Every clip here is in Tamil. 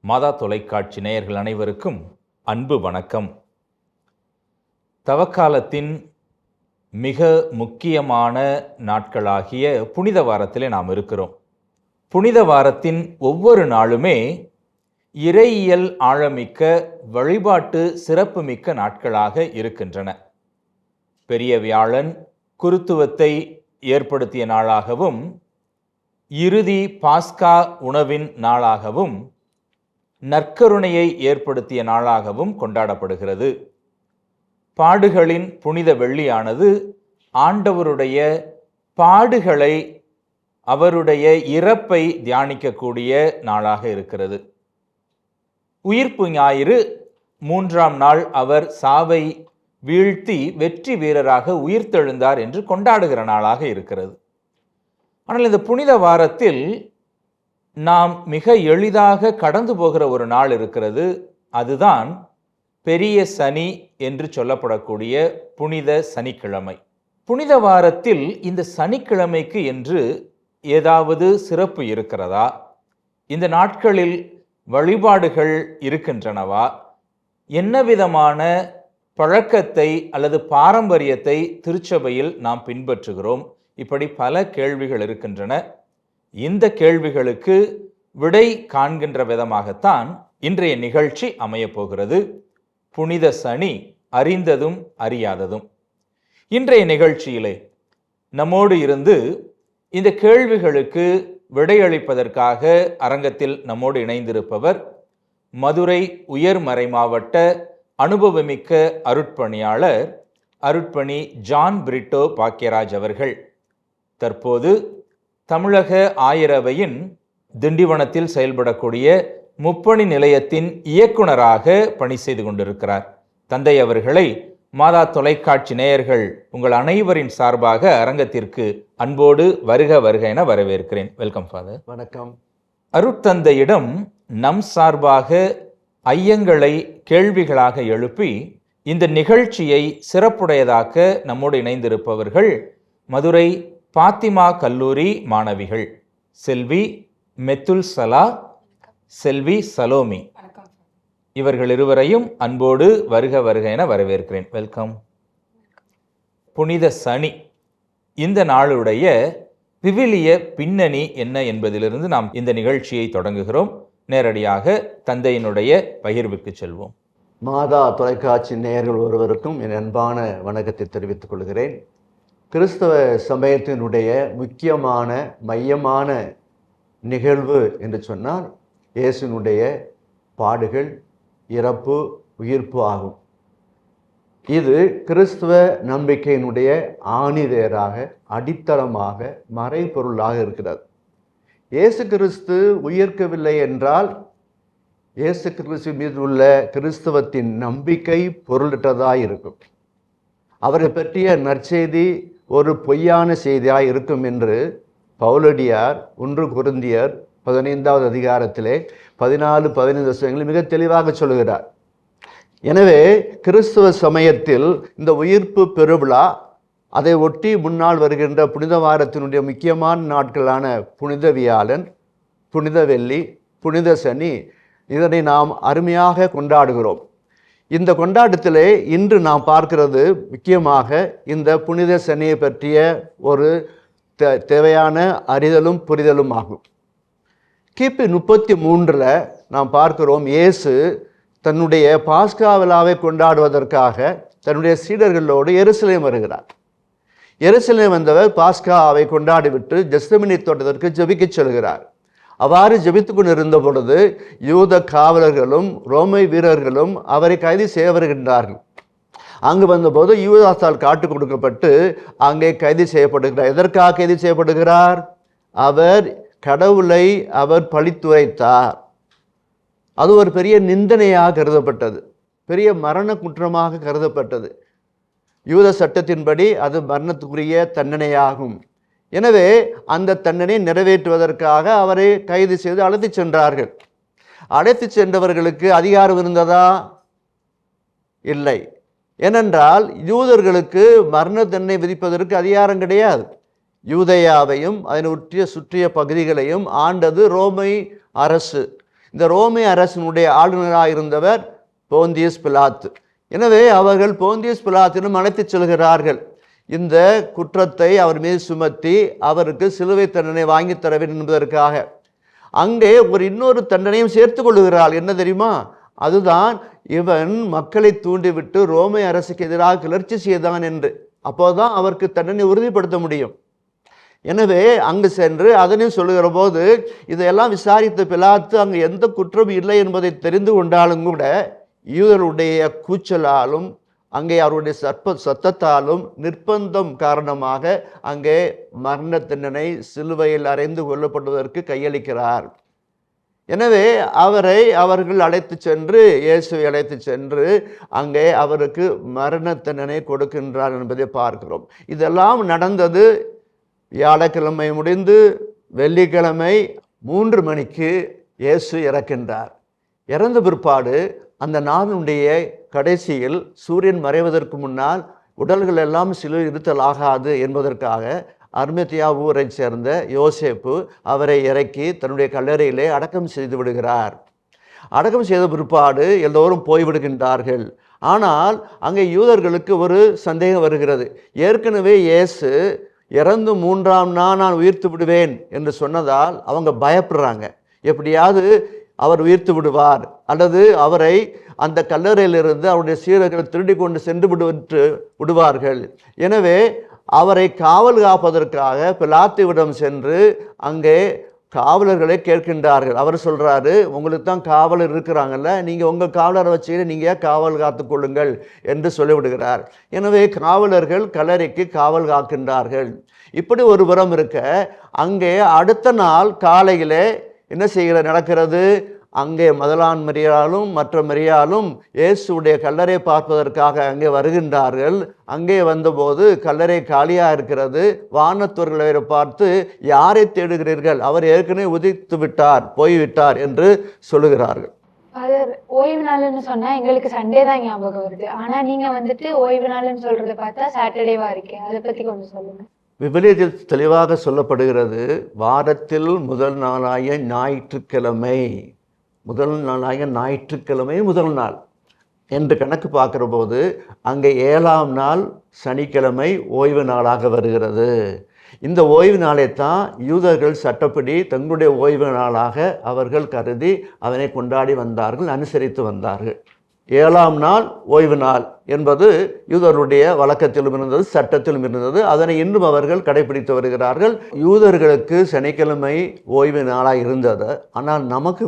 மாதா தொலைக்காட்சி நேயர்கள் அனைவருக்கும் அன்பு வணக்கம். தவக்காலத்தின் மிக முக்கியமான நாட்களாகிய புனித வாரத்திலே நாம் இருக்கிறோம். புனித வாரத்தின் ஒவ்வொரு நாளுமே இறையியல் ஆழமிக்க வழிபாட்டு சிறப்புமிக்க நாட்களாக இருக்கின்றன. பெரிய வியாழன் குருத்துவத்தை ஏற்படுத்திய நாளாகவும், இறுதி பாஸ்கா உணவின் நாளாகவும், நற்கருணையை ஏற்படுத்திய நாளாகவும் கொண்டாடப்படுகிறது. பாடுகளின் புனித வெள்ளியானது ஆண்டவருடைய பாடுகளை, அவருடைய இறப்பை தியானிக்கக்கூடிய நாளாக இருக்கிறது. உயிர்ப்பு ஞாயிறு 3ஆம் நாள் அவர் சாவை வீழ்த்தி வெற்றி வீரராக உயிர்த்தெழுந்தார் என்று கொண்டாடுகிற நாளாக இருக்கிறது. ஆனால் இந்த புனித வாரத்தில் நாம் மிக எளிதாக கடந்து போகிற ஒரு நாள் இருக்கிறது. அதுதான் பெரிய சனி என்று சொல்லப்படக்கூடிய புனித சனிக்கிழமை. புனித வாரத்தில் இந்த சனிக்கிழமைக்கு என்று ஏதாவது சிறப்பு இருக்கிறதா? இந்த நாட்களில் வழிபாடுகள் இருக்கின்றனவா? என்ன விதமான பழக்கத்தை அல்லது பாரம்பரியத்தை திருச்சபையில் நாம் பின்பற்றுகிறோம்? இப்படி பல கேள்விகள் இருக்கின்றன. இந்த கேள்விகளுக்கு விடை காண்கின்ற விதமாகத்தான் இன்றைய நிகழ்ச்சி அமையப்போகிறது. புனித சனி, அறிந்ததும் அறியாததும். இன்றைய நிகழ்ச்சியிலே நம்மோடு இருந்து இந்த கேள்விகளுக்கு விடையளிப்பதற்காக அரங்கத்தில் நம்மோடு இணைந்திருப்பவர் மதுரை உயர்மறை மாவட்ட அனுபவமிக்க அருட்பணியாளர் அருட்பணி ஜான் பிரிட்டோ பாக்கியராஜ் அவர்கள். தற்போது தமிழக ஆயரவையின் திண்டிவனத்தில் செயல்படக்கூடிய முப்பணி நிலையத்தின் இயக்குனராக பணி செய்து கொண்டிருக்கிறார். தந்தை அவர்களை மாதா தொலைக்காட்சி நேயர்கள் உங்கள் அனைவரின் சார்பாக அரங்கத்திற்கு அன்போடு வருக வருக என வரவேற்கிறேன். Welcome father. வணக்கம். அருட்தந்தையிடம் நம் சார்பாக ஐயங்களை கேள்விகளாக எழுப்பி இந்த நிகழ்ச்சியை சிறப்புடையதாக்க நம்மோடு இணைந்திருப்பவர்கள் மதுரை பாத்திமா கல்லூரி மாணவிகள் செல்வி மெத்துல் சலா, செல்வி சலோமி. இவர்கள் இருவரையும் அன்போடு வருக வருக என வரவேற்கிறேன். வெல்கம். புனித சனி, இந்த நாளுடைய விவிலிய பின்னணி என்ன என்பதிலிருந்து நாம் இந்த நிகழ்ச்சியை தொடங்குகிறோம். நேரடியாக தந்தையினுடைய பகிர்வுக்கு செல்வோம். மாதா தொலைக்காட்சி நேயர்கள் ஒருவருக்கும் என் அன்பான வணக்கத்தை தெரிவித்துக் கொள்கிறேன். கிறிஸ்தவ சமயத்தினுடைய முக்கியமான மையமான நிகழ்வு என்று சொன்னால் இயேசுனுடைய பாடுகள், இறப்பு, உயிர்ப்பு ஆகும். இது கிறிஸ்துவ நம்பிக்கையினுடைய ஆணிவேராக, அடித்தளமாக, மறைபொருளாக இருக்கிறது. இயேசு கிறிஸ்து உயிர்க்கவில்லை என்றால் இயேசு கிறிஸ்து மீது உள்ள கிறிஸ்தவத்தின் நம்பிக்கை பொருளற்றதாக இருக்கும். அவரை பற்றிய நற்செய்தி ஒரு பொய்யான செய்தியாக இருக்கும் என்று பவுலடியார் 1 கொரிந்தியர் 15வது அதிகாரத்திலே 14-15 வசனங்களில் மிக தெளிவாக சொல்கிறார். எனவே கிறிஸ்துவ சமயத்தில் இந்த உயிர்ப்பு பெருவிழா, அதை ஒட்டி முன்னால் வருகின்ற புனித வாரத்தினுடைய முக்கியமான நாட்களான புனித வியாழன், புனித வெள்ளி, புனித சனி, இதனை நாம் அருமையாக கொண்டாடுகிறோம். இந்த கொண்டாட்டத்திலே இன்று நாம் பார்க்கிறது முக்கியமாக இந்த புனித சனியை பற்றிய ஒரு தேவையான அறிதலும் புரிதலும் ஆகும். கிபி 33 நாம் பார்க்கிறோம், இயேசு தன்னுடைய பாஸ்கா விழாவை கொண்டாடுவதற்காக தன்னுடைய சீடர்களோடு எருசலேம் வருகிறார். எருசலேம் வந்தவர் பாஸ்காவை கொண்டாடிவிட்டு கெத்செமனே தோட்டத்திற்கு ஜெபிக்க செல்கிறார். அவ்வாறு ஜெபித்து கொண்டிருந்த பொழுது யூத காவலர்களும் ரோமை வீரர்களும் அவரை கைது செய்ய வருகின்றார்கள். அங்கு வந்தபோது யூதாசால் காட்டு கொடுக்கப்பட்டு அங்கே கைது செய்யப்படுகிறார். எதற்காக கைது செய்யப்படுகிறார்? அவர் கடவுளை அவர் பழித்துரைத்தார். அது ஒரு பெரிய நிந்தனையாக கருதப்பட்டது, பெரிய மரண குற்றமாக கருதப்பட்டது. யூத சட்டத்தின்படி அது மரணத்துக்குரிய தண்டனையாகும். எனவே அந்த தண்டனை நிறைவேற்றுவதற்காக அவரை கைது செய்து அழைத்து சென்றார்கள். அழைத்து சென்றவர்களுக்கு அதிகாரம் இருந்ததா? இல்லை. ஏனென்றால் யூதர்களுக்கு மரண தண்டனை விதிப்பதற்கு அதிகாரம் கிடையாது. யூதேயாவையும் அதனை சுற்றிய பகுதிகளையும் ஆண்டது ரோமை அரசு. இந்த ரோமிய அரசனுடைய ஆளுநராக இருந்தவர் போந்தியஸ் பிலாத்து. எனவே அவர்கள் போந்தியஸ் பிலாத்திடம் அழைத்துச் செல்கிறார்கள். இந்த குற்றத்தை அவர் மீது சுமத்தி அவருக்கு சிலுவை தண்டனை வாங்கி தர வேண்டும் என்பதற்காக. அங்கே இன்னொரு தண்டனையும் சேர்த்து கொள்ளுகிறாள். என்ன தெரியுமா? அதுதான் இவன் மக்களை தூண்டிவிட்டு ரோமை அரசுக்கு எதிராக கிளர்ச்சி செய்தான் என்று. அப்போதான் அவருக்கு தண்டனை உறுதிப்படுத்த முடியும். எனவே அங்கு சென்று அதனையும் சொல்லுகிற போது இதையெல்லாம் விசாரித்த பிலாத்து அங்கு எந்த குற்றமும் இல்லை என்பதை தெரிந்து கொண்டாலும் கூட யூதருடைய கூச்சலாலும் அங்கே அவருடைய சத்தத்தாலும் நிர்பந்தம் காரணமாக அங்கே மரண தண்டனை சிலுவையில் அறைந்து கொல்லப்படுவதற்கு கையளிக்கிறார். எனவே அவர்கள் அழைத்து சென்று இயேசுவை அழைத்து சென்று அங்கே அவருக்கு மரண தண்டனை கொடுக்கின்றார் என்பதை பார்க்கிறோம். இதெல்லாம் நடந்தது வியாழக்கிழமை முடிந்து வெள்ளிக்கிழமை 3 மணிக்கு இயேசு இறக்கின்றார். இறந்த பிற்பாடு அந்த நாளுடைய கடைசியில் சூரியன் மறைவதற்கு முன்னால் உடல்கள் எல்லாம் சிலுவை இருத்தலாகாது என்பதற்காக அர்மத்தியா ஊரை சேர்ந்த யோசேப்பு அவரை இறக்கி தன்னுடைய கல்லறையிலே அடக்கம் செய்து விடுகிறார். அடக்கம் செய்த பிற்பாடு எல்லோரும் போய்விடுகின்றார்கள். ஆனால் அங்கே யூதர்களுக்கு ஒரு சந்தேகம் வருகிறது. ஏற்கனவே இயேசு இறந்து 3ஆம் நாள் நான் உயிர்த்து விடுவேன் என்று சொன்னதால் அவங்க பயப்படுறாங்க. எப்படியாவது அவர் உயிர்த்து விடுவார் அல்லது அவரை அந்த கல்லறையிலிருந்து அவருடைய சீடர்கள் திருடி கொண்டு சென்று விடுவார்கள். எனவே அவரை காவல் காப்பதற்காக பிலாத்துவிடம் சென்று அங்கே காவலர்களை கேட்கின்றார்கள். அவர் சொல்கிறாரு, உங்களுக்கு தான் காவலர் இருக்கிறாங்கல்ல, நீங்கள் உங்கள் காவலரை வச்சுக்கிட்டு நீங்கள் காவல் காத்து கொள்ளுங்கள் என்று சொல்லிவிடுகிறார். எனவே காவலர்கள் கல்லறைக்கு காவல் காக்கின்றார்கள். இப்படி ஒரு புறம் இருக்க அங்கே அடுத்த நாள் காலையிலே என்ன நடக்கிறது? அங்கே முதலாம் மரியாளும் மற்ற மரியாளும் இயேசுடைய கல்லறை பார்ப்பதற்காக அங்கே வருகின்றார்கள். அங்கே வந்தபோது கல்லறை காலியாக இருக்கிறது. வானத்தவர்களை பார்த்து, யாரை தேடுகிறீர்கள்? அவர் ஏற்கனவே உதித்து விட்டார், போய்விட்டார் என்று சொல்லுகிறார்கள். ஓய்வு நாள்னு சொன்னா எங்களுக்கு சண்டே தான் ஞாபகம் வருது. ஆனா நீங்க ஓய்வு நாள்னு சொல்றதை பார்த்தா சாட்டர்டேவா இருக்கு. அதை பத்தி கொஞ்சம் சொல்லுங்க. விவிலியத்தில் தெளிவாக சொல்லப்படுகிறது, வாரத்தில் முதல் நாளாய ஞாயிற்றுக்கிழமை முதல் நாள் என்று கணக்கு பார்க்குற போது அங்கே 7ஆம் நாள் சனிக்கிழமை ஓய்வு நாளாக வருகிறது. இந்த ஓய்வு நாளைத்தான் யூதர்கள் சட்டப்படி தங்களுடைய ஓய்வு நாளாக அவர்கள் கருதி அதனை கொண்டாடி வந்தார்கள், அனுசரித்து வந்தார்கள். 7ஆம் நாள் ஓய்வு நாள் என்பது யூதருடைய வழக்கத்திலும் இருந்தது, சட்டத்திலும் இருந்தது. அதனை இன்னும் அவர்கள் கடைபிடித்து வருகிறார்கள். யூதர்களுக்கு சனிக்கிழமை ஓய்வு நாளாக இருந்தது. ஆனால் நமக்கு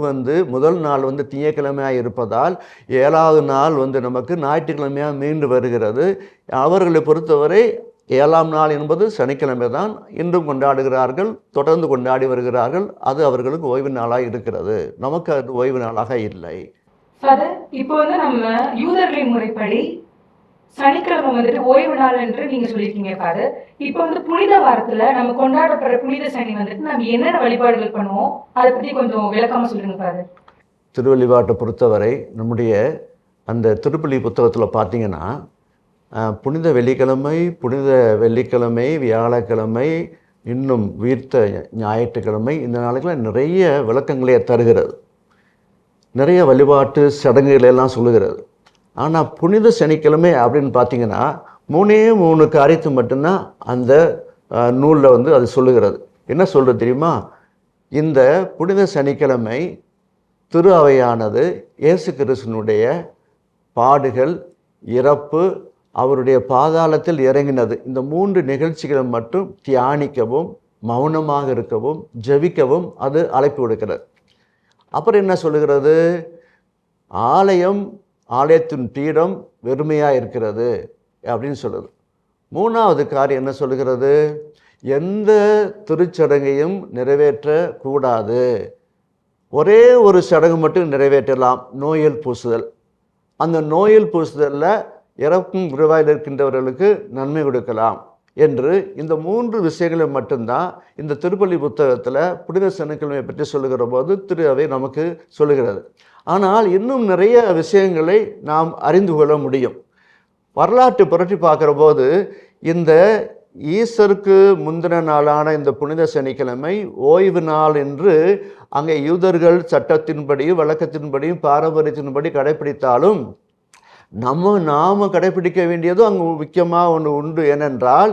முதல் நாள் திங்கட்கிழமையாக இருப்பதால் 7ஆவது நாள் நமக்கு ஞாயிற்றுக்கிழமையாக மீண்டு வருகிறது. அவர்களை பொறுத்தவரை 7ஆம் நாள் என்பது சனிக்கிழமை தான். இன்றும் கொண்டாடுகிறார்கள், தொடர்ந்து கொண்டாடி வருகிறார்கள். அது அவர்களுக்கு ஓய்வு நாளாக இருக்கிறது. நமக்கு அது ஓய்வு நாளாக இல்லை. ஃபாதர், இப்போ நம்ம யூதர்களின் முறைப்படி சனிக்கிழமை ஓய்வு நாள் என்று நீங்க சொல்லியிருக்கீங்க ஃபாதர். இப்போ புனித வாரத்துல நம்ம கொண்டாடப்படுற புனித சனி நம்ம என்னென்ன வழிபாடுகள் பண்ணுவோம், அதை பத்தி கொஞ்சம் விளக்கமா சொல்லுங்க ஃபாதர். திருவழிபாட்டை பொறுத்தவரை நம்முடைய அந்த திருப்பலி புத்தகத்தில் பார்த்தீங்கன்னா புனித வெள்ளிக்கிழமை, வியாழக்கிழமை, இன்னும் உயிர்த்த ஞாயிற்றுக்கிழமை, இந்த நாளுக்கெல்லாம் நிறைய விளக்கங்களே தருகிறது. நிறைய வழிபாட்டு சடங்குகள் எல்லாம் சொல்லுகிறது. ஆனால் புனித சனிக்கிழமை அப்படின்னு பார்த்தீங்கன்னா 3 காரியத்தை மட்டும்தான் அந்த நூலில் அது சொல்லுகிறது. என்ன சொல்கிறது தெரியுமா? இந்த புனித சனிக்கிழமை திரு அவையானது இயேசு கிறிஸ்துவினுடைய பாடுகள், இறப்பு, அவருடைய பாதாளத்தில் இறங்கினது, இந்த 3 நிகழ்ச்சிகளை மட்டும் தியானிக்கவும், மௌனமாக இருக்கவும், ஜெபிக்கவும் அது அழைப்பு விடுக்கிறது. அப்புறம் என்ன சொல்லுகிறது? ஆலயத்தின் பீடம் வெறுமையாக இருக்கிறது அப்படின்னு சொல்லுது. 3வது காரியம் என்ன சொல்லுகிறது? எந்த திருச்சடங்கையும் நிறைவேற்றக்கூடாது. ஒரே ஒரு சடங்கு மட்டும் நிறைவேற்றலாம், நோயல் பூசுதல். அந்த நோயல் பூசுதலில் இறக்கும் விரைவாயில் இருக்கின்றவர்களுக்கு நன்மை கொடுக்கலாம் என்று இந்த 3 விஷயங்களை மட்டும்தான் இந்த திருப்பலி புத்தகத்தில் புனித சனிக்கிழமையை பற்றி சொல்லுகிற போது திரு அவை நமக்கு சொல்லுகிறது. ஆனால் இன்னும் நிறைய விஷயங்களை நாம் அறிந்து கொள்ள முடியும். வரலாற்று புரட்டி பார்க்குற போது இந்த ஈஸ்டருக்கு முந்தின நாளான இந்த புனித சனிக்கிழமை ஓய்வு நாள் என்று அங்கே யூதர்கள் சட்டத்தின்படியும் வழக்கத்தின்படியும் பாரம்பரியத்தின்படி கடைபிடித்தாலும் நாம கடைபிடிக்க வேண்டியதும் அங்கு முக்கியமாக ஒன்று உண்டு. ஏனென்றால்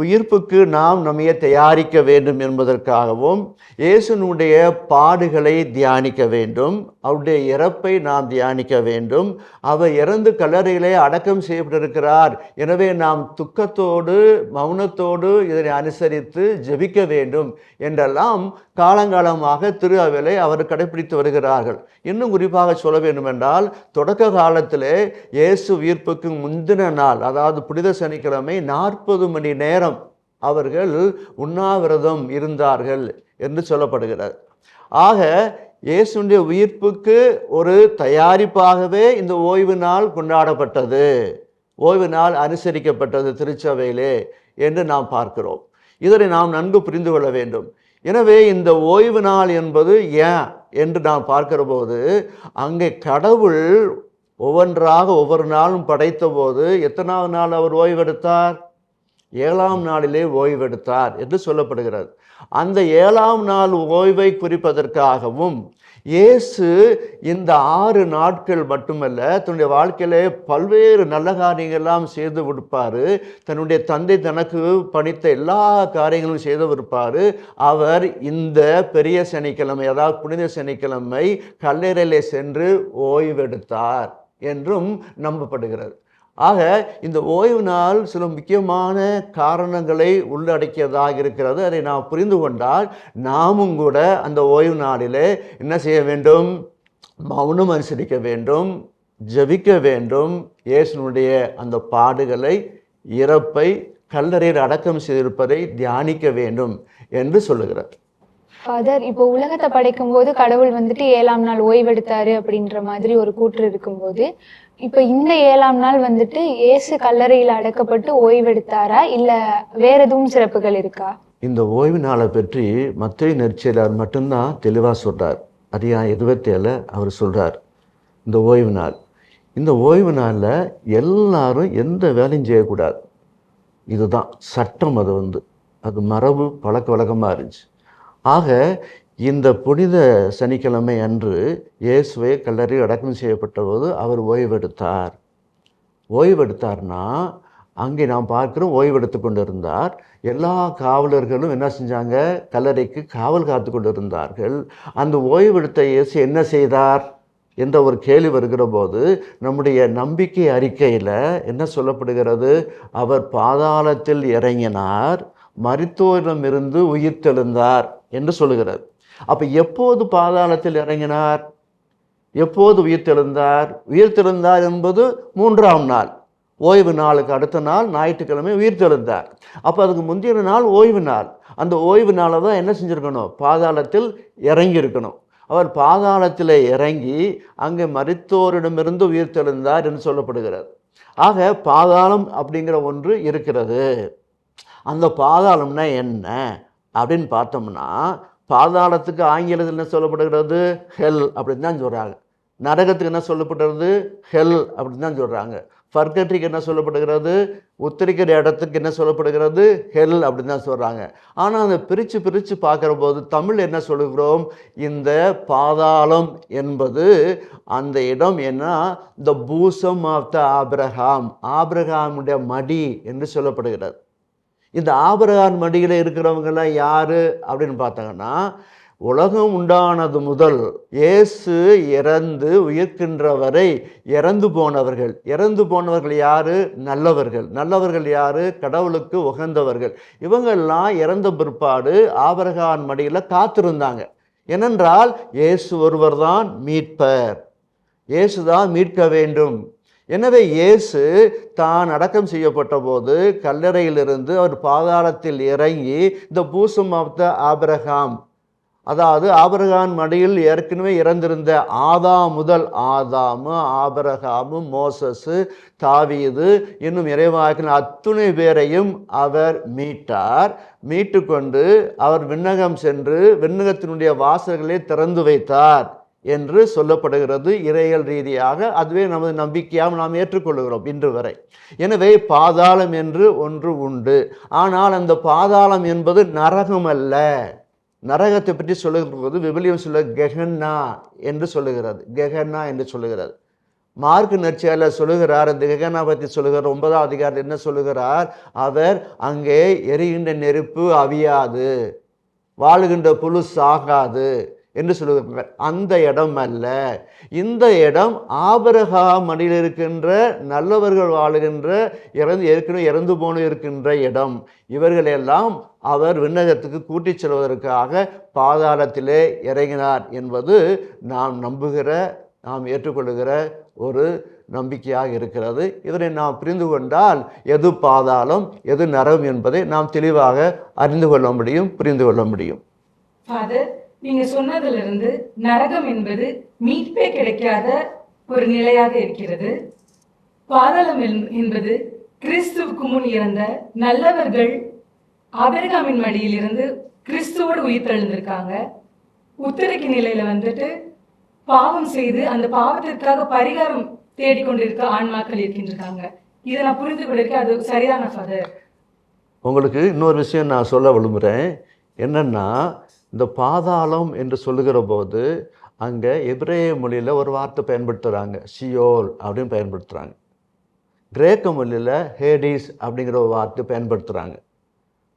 உயிர்ப்புக்கு நாம் நம்மையே தயாரிக்க வேண்டும் என்பதற்காகவும் இயேசுனுடைய பாடுகளை தியானிக்க வேண்டும், அவருடைய இறப்பை நாம் தியானிக்க வேண்டும். அவர் இறந்து கல்லறையிலே அடக்கம் செய்யப்பட்டிருக்கிறார், எனவே நாம் துக்கத்தோடு மௌனத்தோடு இதனை அனுசரித்து ஜெபிக்க வேண்டும் என்றெல்லாம் காலங்காலமாக திரு அவையிலே அவர் கடைபிடித்து வருகிறார்கள். இன்னும் குறிப்பாக சொல்ல வேண்டுமென்றால் தொடக்க காலத்திலே இயேசு உயிர்ப்புக்கு முந்தின நாள், அதாவது புனித சனிக்கிழமை 40 மணி நேரம் அவர்கள் உண்ணாவிரதம் இருந்தார்கள் என்று சொல்லப்படுகிறார். ஆக இயேசுடைய உயிர்ப்புக்கு ஒரு தயாரிப்பாகவே இந்த ஓய்வு நாள் கொண்டாடப்பட்டது, ஓய்வு நாள் அனுசரிக்கப்பட்டது திருச்சபையிலே என்று நாம் பார்க்கிறோம். இதனை நாம் நன்கு புரிந்து கொள்ள வேண்டும். எனவே இந்த ஓய்வு நாள் என்பது ஏன் என்று நாம் பார்க்கிற போது, அங்கே கடவுள் ஒவ்வொன்றாக ஒவ்வொரு நாளும் படைத்த போது எத்தனாவது நாள் அவர் ஓய்வெடுத்தார்? 7ஆம் நாளிலே ஓய்வெடுத்தார் என்று சொல்லப்படுகிறது. அந்த 7ஆம் நாள் ஓய்வை குறிப்பதற்காகவும் இயேசு இந்த 6 நாட்கள் மட்டுமல்ல, தன்னுடைய வாழ்க்கையிலே பல்வேறு நல்ல காரியங்கள்லாம் செய்து கொடுப்பார். தன்னுடைய தந்தை தனக்கு பணித்த எல்லா காரியங்களும் செய்து கொடுப்பார். அவர் இந்த பெரிய சனிக்கிழமை, அதாவது புனித சனிக்கிழமை கல்லறையிலே சென்று ஓய்வெடுத்தார் என்றும் நம்பப்படுகிறது. ஆக இந்த ஓய்வு நாள் சில முக்கியமான காரணங்களை உள்ளடக்கியதாக இருக்கிறது. அதை நாம் புரிந்து கொண்டால் நாமும் கூட அந்த ஓய்வு நாளிலே என்ன செய்ய வேண்டும்? மௌனம் அனுசரிக்க வேண்டும், ஜெபிக்க வேண்டும், இயேசுனுடைய அந்த பாடுகளை, இறப்பை, கல்லறையில் அடக்கம் செய்திருப்பதை தியானிக்க வேண்டும் என்று சொல்லுகிறார். ஃபாதர், இப்போ உலகத்தை படைக்கும் போது கடவுள் வந்துட்டு 7ஆம் நாள் ஓய்வெடுத்தாரு அப்படின்ற மாதிரி ஒரு கூற்று இருக்கும்போது, இப்போ இந்த 7ஆம் நாள் வந்துட்டு இயேசு கல்லறையில் அடக்கப்பட்டு ஓய்வெடுத்தாரா, இல்ல வேற எதுவும் சிறப்புகள் இருக்கா? இந்த ஓய்வு நாளை பற்றி மத்தேயு நற்செய்தியாளர் மட்டும்தான் தெளிவாக சொல்றார். அதிகாரம் 27 அவர் சொல்றார், இந்த ஓய்வு நாள், இந்த ஓய்வு நாளில் எல்லாரும் எந்த வேலையும் செய்யக்கூடாது. இதுதான் சட்டம். அது மரபு பழக்க வழக்கமாக இருந்துச்சு. ஆக இந்த புனித சனிக்கிழமை அன்று இயேசுவை கல்லறையில் அடக்கம் செய்யப்பட்ட போது அவர் ஓய்வெடுத்தார். ஓய்வெடுத்தார்னா அங்கே நாம் பார்க்கிறோம், ஓய்வெடுத்து கொண்டு இருந்தார். எல்லா காவலர்களும் என்ன செஞ்சாங்க? கல்லறைக்கு காவல் காத்து கொண்டு இருந்தார்கள். அந்த ஓய்வெடுத்த இயேசு என்ன செய்தார் என்ற ஒரு கேள்வி வருகிற போது நம்முடைய நம்பிக்கை அறிக்கையில் என்ன சொல்லப்படுகிறது? அவர் பாதாளத்தில் இறங்கினார், மரித்தோரிடமிருந்து உயிர்த்தெழுந்தார் என்று சொல்லுகிறார். அப்போ எப்போது பாதாளத்தில் இறங்கினார்? எப்போது உயிர்த்தெழுந்தார்? உயிர்த்தெழுந்தார் என்பது 3ஆம் நாள், ஓய்வு நாளுக்கு அடுத்த நாள் ஞாயிற்றுக்கிழமை உயிர்த்தெழுந்தார். அப்போ அதுக்கு முந்தின நாள் ஓய்வு நாள். அந்த ஓய்வு நாளை தான் என்ன செஞ்சுருக்கணும்? பாதாளத்தில் இறங்கி இருக்கணும். அவர் பாதாளத்தில் இறங்கி அங்கே மரித்தோரிடமிருந்து உயிர்த்தெழுந்தார் என்று சொல்லப்படுகிறது. ஆக பாதாளம் அப்படிங்கிற ஒன்று இருக்கிறது. அந்த பாதாளம்னா என்ன அப்படின்னு பார்த்தோம்னா, பாதாளத்துக்கு ஆங்கிலத்தில் என்ன சொல்லப்படுகிறது? ஹெல் அப்படின்னு தான் சொல்கிறாங்க. நரகத்துக்கு என்ன சொல்லப்படுறது? ஹெல் அப்படின்னு தான் சொல்கிறாங்க. ஃபர்கட்ரிக்கு என்ன சொல்லப்படுகிறது? உத்தரிக்கிற இடத்துக்கு என்ன சொல்லப்படுகிறது? ஹெல் அப்படின்னு தான் சொல்கிறாங்க. ஆனால் அதை பிரித்து பார்க்குற போது தமிழ் என்ன சொல்லுகிறோம்? இந்த பாதாளம் என்பது அந்த இடம் என்ன? த பூசம் ஆஃப் த ஆபிரகாம், ஆபிரகாமுடைய மடி என்று சொல்லப்படுகிறது. இந்த ஆபிரகாம் மடியில் இருக்கிறவங்கெல்லாம் யார் அப்படின்னு பார்த்தாங்கன்னா, உலகம் உண்டானது முதல் இயேசு இறந்து உயிர்க்கின்ற வரை இறந்து போனவர்கள் யாரு? நல்லவர்கள் யாரு? கடவுளுக்கு உகந்தவர்கள். இவங்கெல்லாம் இறந்த பிற்பாடு ஆபிரகாம் மடியில் காத்திருந்தாங்க. ஏனென்றால் இயேசு ஒருவர் தான் மீட்பர், இயேசு தான் மீட்க வேண்டும். எனவே இயேசு தான் அடக்கம் செய்யப்பட்ட போது கல்லறையிலிருந்து அவர் பாதாளத்தில் இறங்கி இந்த பூசம் ஆஃப் த ஆபிரகாம், அதாவது ஆபிரகாம் மடியில் ஏற்கனவே இறந்திருந்த ஆதாம் முதல் ஆதாமு, ஆபிரகாமு, மோசஸ், தாவீது இன்னும் இறைவாக்கின அத்துணை பேரையும் அவர் மீட்டார். மீட்டு கொண்டு அவர் விண்ணகம் சென்று விண்ணகத்தினுடைய வாசல்களை திறந்து வைத்தார் என்று சொல்லப்படுகிறது. இறையியல் ரீதியாக அதுவே நமது நம்பிக்கையாக நாம் ஏற்றுக்கொள்கிறோம் இன்று வரை. எனவே பாதாளம் என்று ஒன்று உண்டு. ஆனால் அந்த பாதாளம் என்பது நரகம் அல்ல. நரகத்தை பற்றி சொல்லுகிற போது விவிலியம் சொல்ல கெஹன்னா என்று சொல்லுகிறது. கெஹன்னா என்று சொல்லுகிறது. மார்க் நற்செய்தியில சொல்லுகிறார், அந்த கெஹன்னா பற்றி சொல்லுகிறார். 9ஆம் அதிகாரத்தில் என்ன சொல்லுகிறார்? அவர் அங்கே எரிகின்ற நெருப்பு அவியாது, வாழுகின்ற புழு சாகாது என்று சொல்லுகிறார். அந்த இடம் அல்ல. இந்த இடம் ஆபிரகாம் மடியில் இருக்கின்ற நல்லவர்கள் வாழுகின்ற ஏற்கனவே இறந்து போன இருக்கின்ற இடம். இவர்களெல்லாம் அவர் விண்ணகத்துக்கு கூட்டிச் செல்வதற்காக பாதாளத்திலே இறங்கினார் என்பது நாம் நம்புகிற, நாம் ஏற்றுக்கொள்ளுகிற ஒரு நம்பிக்கையாக இருக்கிறது. இதனை நாம் புரிந்து கொண்டால் எது பாதாளம் எது நரகம் என்பதை நாம் தெளிவாக அறிந்து கொள்ள முடியும், புரிந்து கொள்ள முடியும். நீங்க சொன்னதிலிருந்து நரகம் என்பது மீட்பே கிடைக்காத ஒரு நிலையாக இருக்கிறது. பாதாளம் என்பது கிறிஸ்துவுக்கு முன் இறந்த நல்லவர்கள் ஆபிரகாமின் மடியில் இருந்து கிறிஸ்துவோடு உயிர் தெழுந்திருக்காங்க. உத்தரக்கு நிலையில வந்துட்டு பாவம் செய்து அந்த பாவத்திற்காக பரிகாரம் தேடிக்கொண்டிருக்க ஆன்மாக்கள் இருக்கின்றாங்க. இதை நான் புரிந்து கொண்டிருக்கேன். அது சரிதான ஃபாதர்? உங்களுக்கு இன்னொரு விஷயம் நான் சொல்ல விரும்புகிறேன். என்னன்னா, இந்த பாதாளம் என்று சொல்லுகிற போது அங்கே எபிரேய மொழியில் ஒரு வார்த்தை பயன்படுத்துகிறாங்க, சியோல் அப்படின்னு பயன்படுத்துகிறாங்க. கிரேக்க மொழியில் ஹேடிஸ் அப்படிங்கிற ஒரு வார்த்தை பயன்படுத்துகிறாங்க.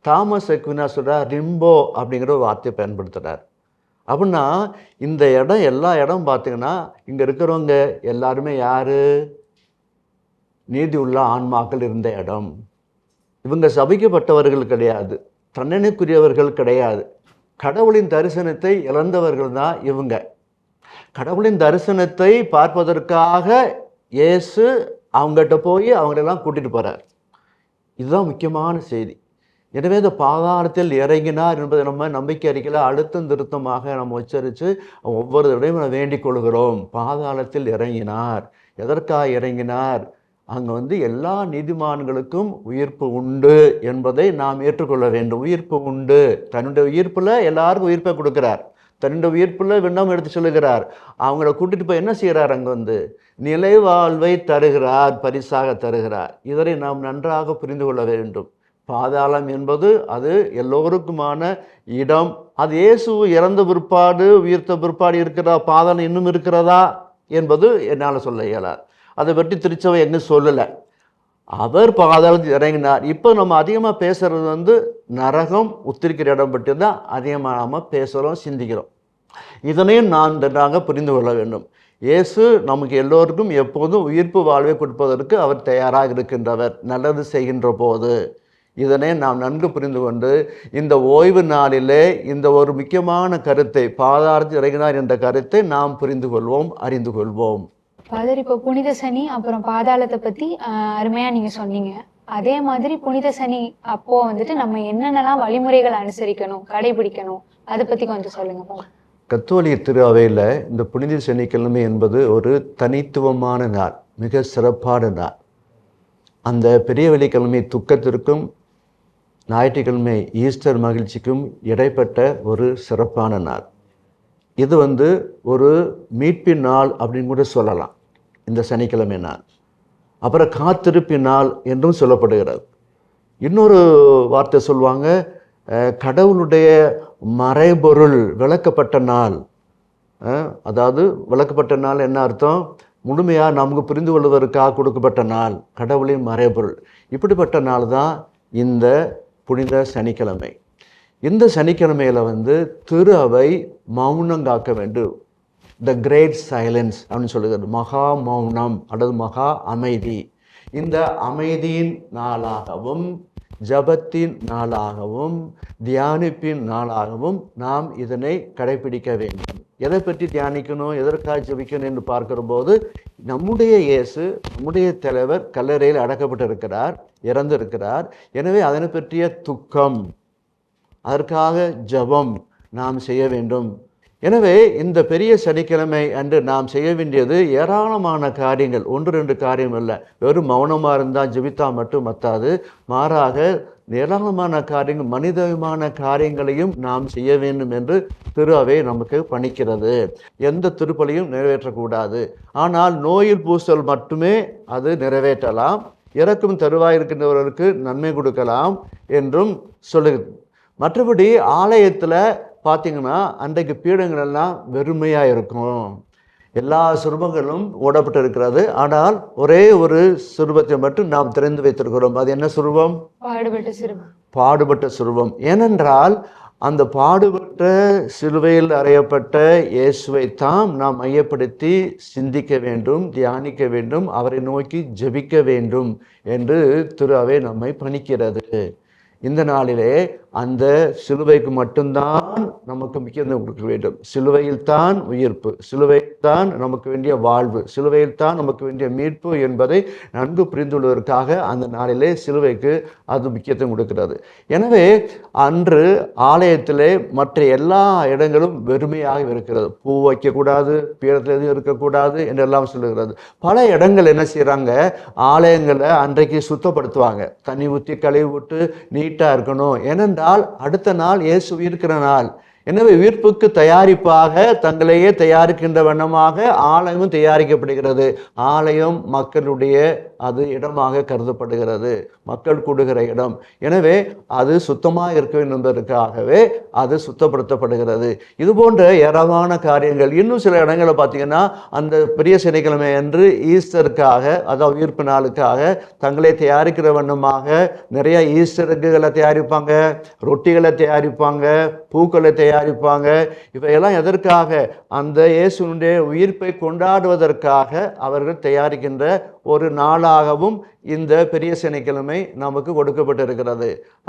தாமஸ் அக்வினாஸ் ரிம்போ அப்படிங்கிற ஒரு வார்த்தையை பயன்படுத்துகிறார். அப்படின்னா இந்த இடம், எல்லா இடம் பார்த்தீங்கன்னா இங்கே இருக்கிறவங்க எல்லாருமே யார்? நீதி உள்ள ஆன்மாக்கள் இருந்த இடம். இவங்க சபிக்கப்பட்டவர்கள் கிடையாது, தண்டனைக்குரியவர்கள் கிடையாது. கடவுளின் தரிசனத்தை இழந்தவர்கள் தான் இவங்க. கடவுளின் தரிசனத்தை பார்ப்பதற்காக இயேசு அவங்ககிட்ட போய் அவங்களெல்லாம் கூட்டிகிட்டு போகிறார். இதுதான் முக்கியமான செய்தி. எனவே இந்த பாதாளத்தில் இறங்கினார் என்பதை நம்ம நம்பிக்கை அறிக்கையில் அழுத்தம் திருத்தமாக நம்ம உச்சரித்து ஒவ்வொரு தடவையும் வேண்டிக் கொள்கிறோம். பாதாளத்தில் இறங்கினார். எதற்காக இறங்கினார்? அங்கே எல்லா நீதிமான்களுக்கும் உயிர்ப்பு உண்டு என்பதை நாம் ஏற்றுக்கொள்ள வேண்டும். உயிர்ப்பு உண்டு. தன்னுடைய உயிர்ப்பில் எல்லாருக்கும் உயிர்ப்பை கொடுக்கிறார். தன்னுடைய உயிர்ப்பில் விண்ணம் எடுத்து சொல்லுகிறார். அவங்கள கூட்டிகிட்டு போய் என்ன செய்கிறார்? அங்கே நிலை வாழ்வை தருகிறார், பரிசாக தருகிறார். இதனை நாம் நன்றாக புரிந்து கொள்ள வேண்டும். பாதாளம் என்பது அது எல்லோருக்குமான இடம். அது இயேசு இறந்த பிற்பாடு உயிர்த்த பிற்பாடு இருக்கிறதா? பாதாளம் இன்னும் இருக்கிறதா என்பது என்னால் சொல்ல இயலாது. அதை பற்றி திருச்சபை எங்கே சொல்லலை. அவர் பாதாளத்தில் இறங்கினார். இப்போ நம்ம அதிகமாக பேசுகிறது நரகம் உத்திரிக்கிற இடம் பற்றி தான் அதிகமாக நாம் பேசுகிறோம், சிந்திக்கிறோம். இதனையும் நான் நன்றாக புரிந்து கொள்ள வேண்டும். இயேசு நமக்கு எல்லோருக்கும் எப்போதும் உயிர்ப்பு வாழ்வை கொடுப்பதற்கு அவர் தயாராக இருக்கின்றவர், நல்லது செய்கின்ற போது. இதனை நாம் நன்கு புரிந்து கொண்டு இந்த ஓய்வு நாளிலே இந்த ஒரு முக்கியமான கருத்தை, பாதாளத்தில் இறங்கினார் என்ற கருத்தை நாம் புரிந்து கொள்வோம், அறிந்து கொள்வோம். ஃபாதர், இப்போ புனித சனி அப்புறம் பாதாளத்தை பற்றி அருமையாக நீங்கள் சொன்னீங்க. அதே மாதிரி புனித சனி அப்போ நம்ம என்னென்னலாம் வழிமுறைகள் அனுசரிக்கணும், கடைபிடிக்கணும், அதை பற்றி கொஞ்சம் சொல்லுங்க. கத்தோலிக்க திரு அவையில் இந்த புனித சனிக்கிழமை என்பது ஒரு தனித்துவமான நாள், மிக சிறப்பான நாள். அந்த பெரிய வெள்ளிக்கிழமை துக்கத்திற்கும் ஞாயிற்றுக்கிழமை ஈஸ்டர் மகிழ்ச்சிக்கும் இடைப்பட்ட ஒரு சிறப்பான நாள். இது ஒரு மீட்பின் நாள் அப்படின்னு கூட சொல்லலாம். இந்த சனிக்கிழமை நாள் அப்புறம் காத்திருப்பின் நாள் என்றும் சொல்லப்படுகிறது. இன்னொரு வார்த்தை சொல்லுவாங்க, கடவுளுடைய மறைபொருள் விளக்கப்பட்ட நாள். அதாவது விளக்கப்பட்ட நாள் என்ன அர்த்தம்? முழுமையாக நமக்கு புரிந்து கொள்வதற்காக கொடுக்கப்பட்ட நாள், கடவுளின் மறைபொருள். இப்படிப்பட்ட நாள் தான் இந்த புனித சனிக்கிழமை. இந்த சனிக்கிழமையில் திரு அவை மௌனம் காக்க வேண்டும். த கிரேட் சைலன்ஸ் அப்படின்னு சொல்லுகிறது. மகா மௌனம் அல்லது மகா அமைதி. இந்த அமைதியின் நாளாகவும் ஜபத்தின் நாளாகவும் தியானிப்பின் நாளாகவும் நாம் இதனை கடைபிடிக்க வேண்டும். எதை பற்றி தியானிக்கணும், எதற்காக ஜபிக்கணும் என்று பார்க்கிற போது, நம்முடைய இயேசு, நம்முடைய தலைவர் கல்லறையில் அடக்கப்பட்டிருக்கிறார், இறந்திருக்கிறார். எனவே அதனை பற்றிய துக்கம், அதற்காக ஜபம் நாம் செய்ய வேண்டும். எனவே இந்த பெரிய சனிக்கிழமை அன்று நாம் செய்ய வேண்டியது ஏராளமான காரியங்கள், 1-2 காரியம் அல்ல. வெறும் மௌனமாக இருந்தால் ஜெபித்தா மட்டும் பத்தாது. மாறாக ஏராளமான காரியங்கள், மனிதமான காரியங்களையும் நாம் செய்ய வேண்டும் என்று திரு அவை நமக்கு பணிக்கிறது. எந்த திருப்பலியும் நிறைவேற்றக்கூடாது. ஆனால் நோயில் பூசல் மட்டுமே அது நிறைவேற்றலாம். இறக்கும் தருவாய் இருக்கின்றவர்களுக்கு நன்மை கொடுக்கலாம் என்றும் சொல்லுகிறது. மற்றபடி ஆலயத்தில் பார்த்தீங்கன்னா அன்றைக்கு பீடங்கள் எல்லாம் வெறுமையாக இருக்கும். எல்லா சுரூபங்களும் ஓடப்பட்டு இருக்கிறது. ஆனால் ஒரே ஒரு சுரூபத்தை மட்டும் நாம் திறந்து வைத்திருக்கிறோம். அது என்ன சுரூபம்? பாடுபட்ட சுரூபம். ஏனென்றால் அந்த பாடுபட்ட சிலுவையில் அறையப்பட்ட இயேசுவை தாம் நாம் மையப்படுத்தி சிந்திக்க வேண்டும், தியானிக்க வேண்டும், அவரை நோக்கி ஜெபிக்க வேண்டும் என்று திரு அவை நம்மை பணிக்கிறது. இந்த நாளிலே அந்த சிலுவைக்கு மட்டும்தான் நமக்கு முக்கியத்துவம் கொடுக்க வேண்டும். சிலுவையில் தான் உயிர்ப்பு, சிலுவையில் தான் நமக்கு வேண்டிய வாழ்வு, சிலுவையில் தான் நமக்கு வேண்டிய மீட்பு என்பதை நன்கு புரிந்துள்ளதற்காக அந்த நாளிலே சிலுவைக்கு அது முக்கியத்துவம் கொடுக்கிறது. எனவே அன்று ஆலயத்திலே மற்ற எல்லா இடங்களும் வெறுமையாக இருக்கிறது. பூ வைக்கக்கூடாது, பீடத்தில் எதுவும் இருக்கக்கூடாது என்றெல்லாம் சொல்லுகிறது. பல இடங்கள் என்ன செய்கிறாங்க, ஆலயங்களை அன்றைக்கு சுத்தப்படுத்துவாங்க, தண்ணி ஊற்றி கழுவி விட்டு நீட்டாக இருக்கணும். ஏனென்றால் அடுத்த நாள் இயேசு உயிர்க்கிற நாள். எனவே உயிர்ப்புக்கு தயாரிப்பாக தங்களையே தயாரிக்கின்ற வண்ணமாக ஆலயமும் தயாரிக்கப்படுகிறது. ஆலயம் மக்களுடைய அது இடமாக கருதப்படுகிறது, மக்கள் கூடுகிற இடம். எனவே அது சுத்தமாக இருக்க வேண்டும் என்பதற்காகவே அது சுத்தப்படுத்தப்படுகிறது. இது போன்ற ஏராளமான காரியங்கள். இன்னும் சில இடங்களில் பார்த்தீங்கன்னா அந்த பெரிய சனிக்கிழமை அன்று ஈஸ்டருக்காக, அதாவது உயிர்ப்பு நாளுக்காக தங்களை தயாரிக்கிற வண்ணமாக நிறைய ஈஸ்டர் எக்குகளை தயாரிப்பாங்க, ரொட்டிகளை தயாரிப்பாங்க, பூக்களை தயாரிப்பாங்க. இவையெல்லாம் எதற்காக? அந்த இயேசுவினுடைய உயிர்ப்பை கொண்டாடுவதற்காக அவர்கள் தயாரிக்கின்ற ஒரு நாளாகவும் இந்த பெரிய சனிக்கிழமை நமக்கு கொடுக்கப்பட்டிருக்கிறது.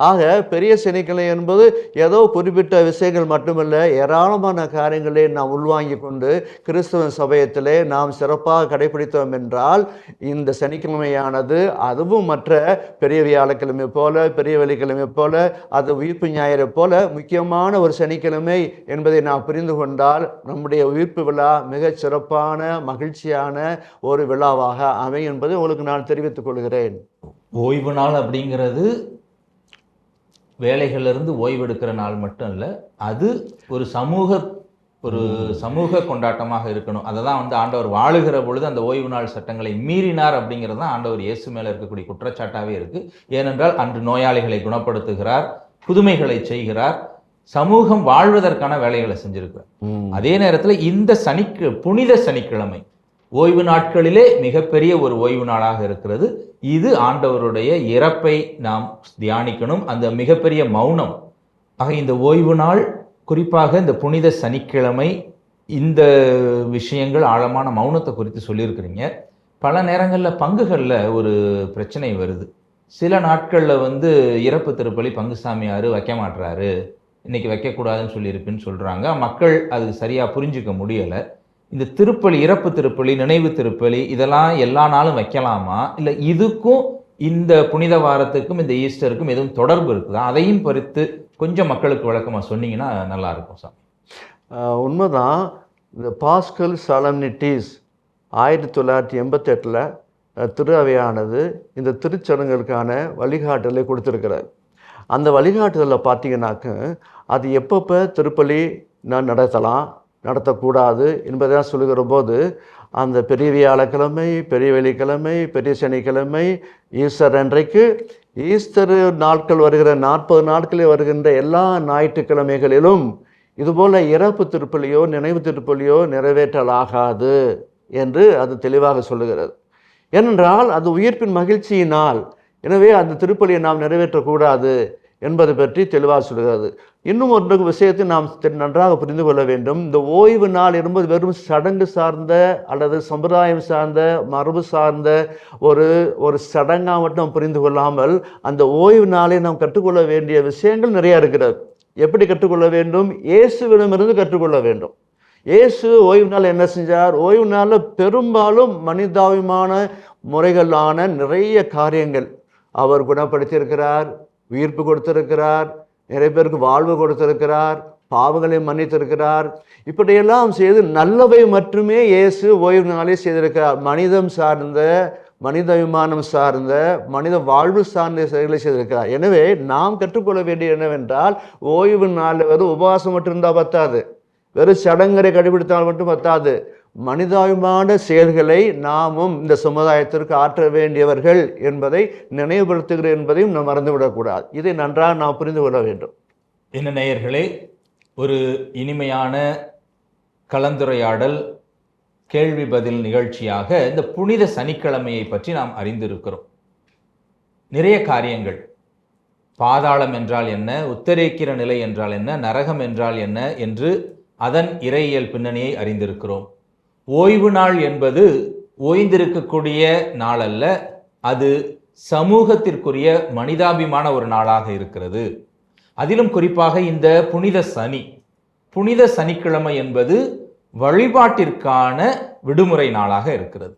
ஆக பெரிய சனிக்கிழமை என்பது ஏதோ குறிப்பிட்ட விஷயங்கள் மட்டுமல்ல, ஏராளமான காரியங்களை நாம் உள்வாங்கி கொண்டு கிறிஸ்தவ சபையத்திலே நாம் சிறப்பாக கடைபிடித்தோம் என்றால் இந்த சனிக்கிழமையானது அதுவும் மற்ற பெரிய வியாழக்கிழமை போல, பெரிய வெள்ளிக்கிழமை போல, அது உயிர்ப்பு ஞாயிறை போல முக்கியமான ஒரு சனிக்கிழமை என்பதை நாம் புரிந்து கொண்டால் நம்முடைய உயிர்ப்பு விழா மிகச் சிறப்பான மகிழ்ச்சியான ஒரு விழாவாக அமையும் என்பதை உங்களுக்கு நான் தெரிவித்துக் கொள்கிறேன். ஓய்வு நாள் அப்படிங்கிறது வேலைகளிலிருந்து ஓய்வெடுக்கிற நாள் மட்டும் இல்லை, அது ஒரு சமூக கொண்டாட்டமாக இருக்கணும். அதை தான் ஆண்டவர் வாழுகிற பொழுது அந்த ஓய்வு நாள் சட்டங்களை மீறினார் அப்படிங்கிறது தான் ஆண்டவர் இயேசு மேலே இருக்கக்கூடிய குற்றச்சாட்டாகவே இருக்குது. ஏனென்றால் அன்று நோயாளிகளை குணப்படுத்துகிறார், புதுமைகளை செய்கிறார், சமூகம் வாழ்வதற்கான வேலைகளை செஞ்சிருக்கிறார். அதே நேரத்தில் இந்த புனித சனிக்கிழமை ஓய்வு நாட்களிலே மிகப்பெரிய ஒரு ஓய்வு நாளாக இருக்கிறது. இது ஆண்டவருடைய இறப்பை நாம் தியானிக்கணும், அந்த மிகப்பெரிய மௌனம். ஆக இந்த ஓய்வு நாள், குறிப்பாக இந்த புனித சனிக்கிழமை, இந்த விஷயங்கள் ஆழமான மௌனத்தை குறித்து சொல்லியிருக்கிறீங்க. பல நேரங்களில் பங்குகளில் ஒரு பிரச்சனை வருது. சில நாட்களில் இறப்பு திருப்பலி பங்கு சாமியார் வைக்க மாட்டுறாரு, இன்னைக்கு வைக்கக்கூடாதுன்னு சொல்லியிருக்குன்னு சொல்கிறாங்க. மக்கள் அது சரியாக புரிஞ்சிக்க முடியலை. இந்த திருப்பலி, இறப்பு திருப்பலி, நினைவு திருப்பலி, இதெல்லாம் எல்லா நாளும் வைக்கலாமா, இல்லை இதுக்கும் இந்த புனித வாரத்துக்கும் இந்த ஈஸ்டருக்கும் எதுவும் தொடர்பு இருக்குதா? அதையும் பறித்து கொஞ்சம் மக்களுக்கு விளக்கமாக சொன்னீங்கன்னா நல்லா இருக்கும் சாமி. உண்மைதான். இந்த பாஸ்கல் சாலம்னிட்டிஸ் 1988 திரு அவையானது இந்த திருச்சடங்குகளுக்கான வழிகாட்டலை கொடுத்துருக்கிறார். அந்த வழிகாட்டுதலில் பார்த்தீங்கன்னாக்க அது எப்பப்போ திருப்பலி நான் நடத்தலாம், நடத்தக்கூடாது என்பதை சொல்லுகிற போது அந்த பெரிய வியாழக்கிழமை, பெரிய வெள்ளிக்கிழமை, பெரிய சனிக்கிழமை, ஈஸ்டர் அன்றைக்கு, ஈஸ்டர் நாட்கள் வருகிற 40 நாட்களில் வருகின்ற எல்லா ஞாயிற்றுக்கிழமைகளிலும் இதுபோல் இறப்பு திருப்பலியோ நினைவு திருப்பலியோ நிறைவேற்றலாகாது என்று அது தெளிவாக சொல்லுகிறது. ஏனென்றால் அது உயிர்ப்பின் மகிழ்ச்சியினால். எனவே அந்த திருப்பலியை நாம் நிறைவேற்றக்கூடாது என்பதை பற்றி தெளிவாக சொல்கிறது. இன்னும் ஒரு விஷயத்தை நாம் நன்றாக புரிந்து கொள்ள வேண்டும். இந்த ஓய்வு நாள் என்பது வெறும் சடங்கு சார்ந்த அல்லது சம்பிரதாயம் சார்ந்த, மரபு சார்ந்த ஒரு சடங்காக மட்டும் புரிந்து கொள்ளாமல் அந்த ஓய்வு நாளை நாம் கற்றுக்கொள்ள வேண்டிய விஷயங்கள் நிறையா இருக்கிறது. எப்படி கற்றுக்கொள்ள வேண்டும்? இயேசுவிடமிருந்து கற்றுக்கொள்ள வேண்டும். இயேசு ஓய்வு நாள் என்ன செஞ்சார்? ஓய்வு நாளில் பெரும்பாலும் மனிதாபிமான முறைகளான நிறைய காரியங்கள் அவர் குணப்படுத்தியிருக்கிறார், உயிர்ப்பு கொடுத்திருக்கிறார், நிறைய பேருக்கு வாழ்வு கொடுத்திருக்கிறார், பாவங்களை மன்னித்திருக்கிறார். இப்படியெல்லாம் செய்து நல்லவை மட்டுமே இயேசு ஓய்வு நாளே செய்திருக்கிறார். மனிதம் சார்ந்த, மனிதாபிமானம் சார்ந்த, மனித வாழ்வு சார்ந்த செயல்களை செய்திருக்கிறார். எனவே நாம் கற்றுக்கொள்ள வேண்டியது என்னவென்றால், ஓய்வு நாளில் வெறும் உபவாசம் மட்டும் இருந்தால் பத்தாது, வெறும் சடங்கரை கடைபிடித்தால் மட்டும் பத்தாது. மனிதாபிமான செயல்களை நாமும் இந்த சமுதாயத்திற்கு ஆற்ற வேண்டியவர்கள் என்பதை நினைவுபடுத்துகிறேன் என்பதையும் நாம் மறந்துவிடக்கூடாது. இதை நன்றாக நாம் புரிந்து கொள்ள வேண்டும். என்ன நேயர்களே, ஒரு இனிமையான கலந்துரையாடல், கேள்வி பதில் நிகழ்ச்சியாக இந்த புனித சனிக்கிழமையை பற்றி நாம் அறிந்திருக்கிறோம். நிறைய காரியங்கள், பாதாளம் என்றால் என்ன, உத்தரேக்கிற நிலை என்றால் என்ன, நரகம் என்றால் என்ன என்று அதன் இறையியல் பின்னணியை அறிந்திருக்கிறோம். ஓய்வு நாள் என்பது ஓய்ந்திருக்கக்கூடிய நாள் அல்ல, அது சமூகத்திற்குரிய மனிதாபிமான ஒரு நாளாக இருக்கிறது. அதிலும் குறிப்பாக இந்த புனித சனிக்கிழமை என்பது வழிபாட்டிற்கான விடுமுறை நாளாக இருக்கிறது.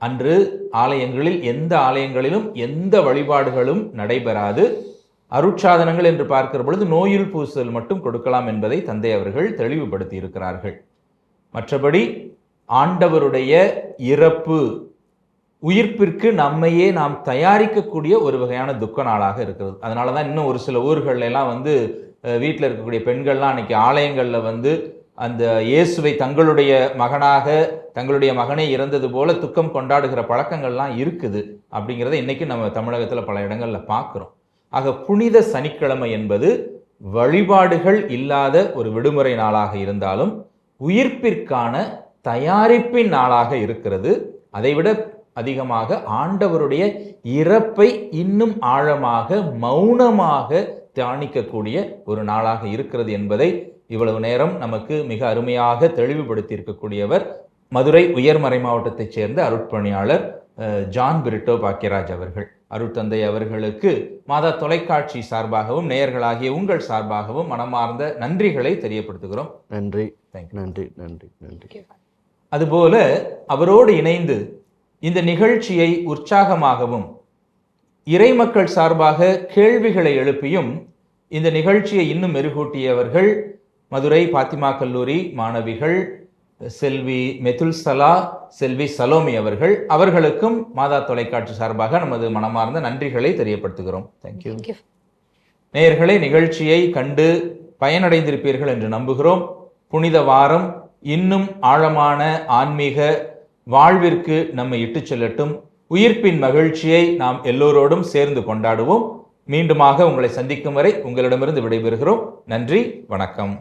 அன்று ஆலயங்களில், எந்த ஆலயங்களிலும் எந்த வழிபாடுகளும் நடைபெறாது. அருட்சாதனங்கள் என்று பார்க்கிற பொழுது நோயுள் பூசல் மட்டும் கொடுக்கலாம் என்பதை தந்தை அவர்கள் தெளிவுபடுத்தி இருக்கிறார்கள். மற்றபடி ஆண்டவருடைய இறப்பு, உயிர்ப்பிற்கு நம்மையே நாம் தயாரிக்கக்கூடிய ஒரு வகையான துக்க நாளாக இருக்கிறது. அதனால தான் இன்னும் ஒரு சில ஊர்கள்ல எல்லாம் வீட்டில் இருக்கக்கூடிய பெண்கள்லாம் அன்னைக்கு ஆலயங்களில் அந்த இயேசுவை தங்களுடைய மகனாக, தங்களுடைய மகனே இறந்தது போல துக்கம் கொண்டாடுகிற பழக்கங்கள்லாம் இருக்குது. அப்படிங்கிறத இன்னைக்கு நம்ம தமிழகத்தில் பல இடங்களில் பார்க்குறோம். ஆக புனித சனிக்கிழமை என்பது வழிபாடுகள் இல்லாத ஒரு விடுமுறை நாளாக இருந்தாலும் உயிர்ப்பிற்கான தயாரிப்பின் நாளாக இருக்கிறது. அதைவிட அதிகமாக ஆண்டவருடைய இறப்பை இன்னும் ஆழமாக, மௌனமாக தியானிக்கக்கூடிய ஒரு நாளாக இருக்கிறது என்பதை இவ்வளவு நேரம் நமக்கு மிக அருமையாக தெளிவுபடுத்தி இருக்கக்கூடியவர் மதுரை உயர்மறை மாவட்டத்தைச் சேர்ந்த அருட்பணியாளர் ஜான் பிரிட்டோ பாக்கியராஜ் அவர்கள். அருட்தந்தை அவர்களுக்கு மாதா தொலைக்காட்சி சார்பாகவும் நேயர்களாகிய உங்கள் சார்பாகவும் மனமார்ந்த நன்றிகளை தெரியப்படுத்துகிறோம். நன்றி, நன்றி, நன்றி, நன்றி. அதுபோல அவரோடு இணைந்து இந்த நிகழ்ச்சியை உற்சாகமாகவும் இறைமக்கள் சார்பாக கேள்விகளை எழுப்பியும் இந்த நிகழ்ச்சியை இன்னும் மெருகூட்டியவர்கள் மதுரை பாத்திமா கல்லூரி மாணவிகள் செல்வி மெதுல்சலா, செல்வி சலோமி அவர்களுக்கும் மாதா தொலைக்காட்சி சார்பாக நமது மனமார்ந்த நன்றிகளை தெரியப்படுத்துகிறோம். தேங்க்யூ. நேயர்களே, நிகழ்ச்சியை கண்டு பயனடைந்திருப்பீர்கள் என்று நம்புகிறோம். புனித வாரம் இன்னும் ஆழமான ஆன்மீக வாழ்விற்கு நம்மை இட்டுச் செல்லட்டும். உயிர்ப்பின் மகிழ்ச்சியை நாம் எல்லோரோடும் சேர்ந்து கொண்டாடுவோம். மீண்டுமாக உங்களை சந்திக்கும் வரை உங்களிடமிருந்து விடைபெறுகிறோம். நன்றி, வணக்கம்.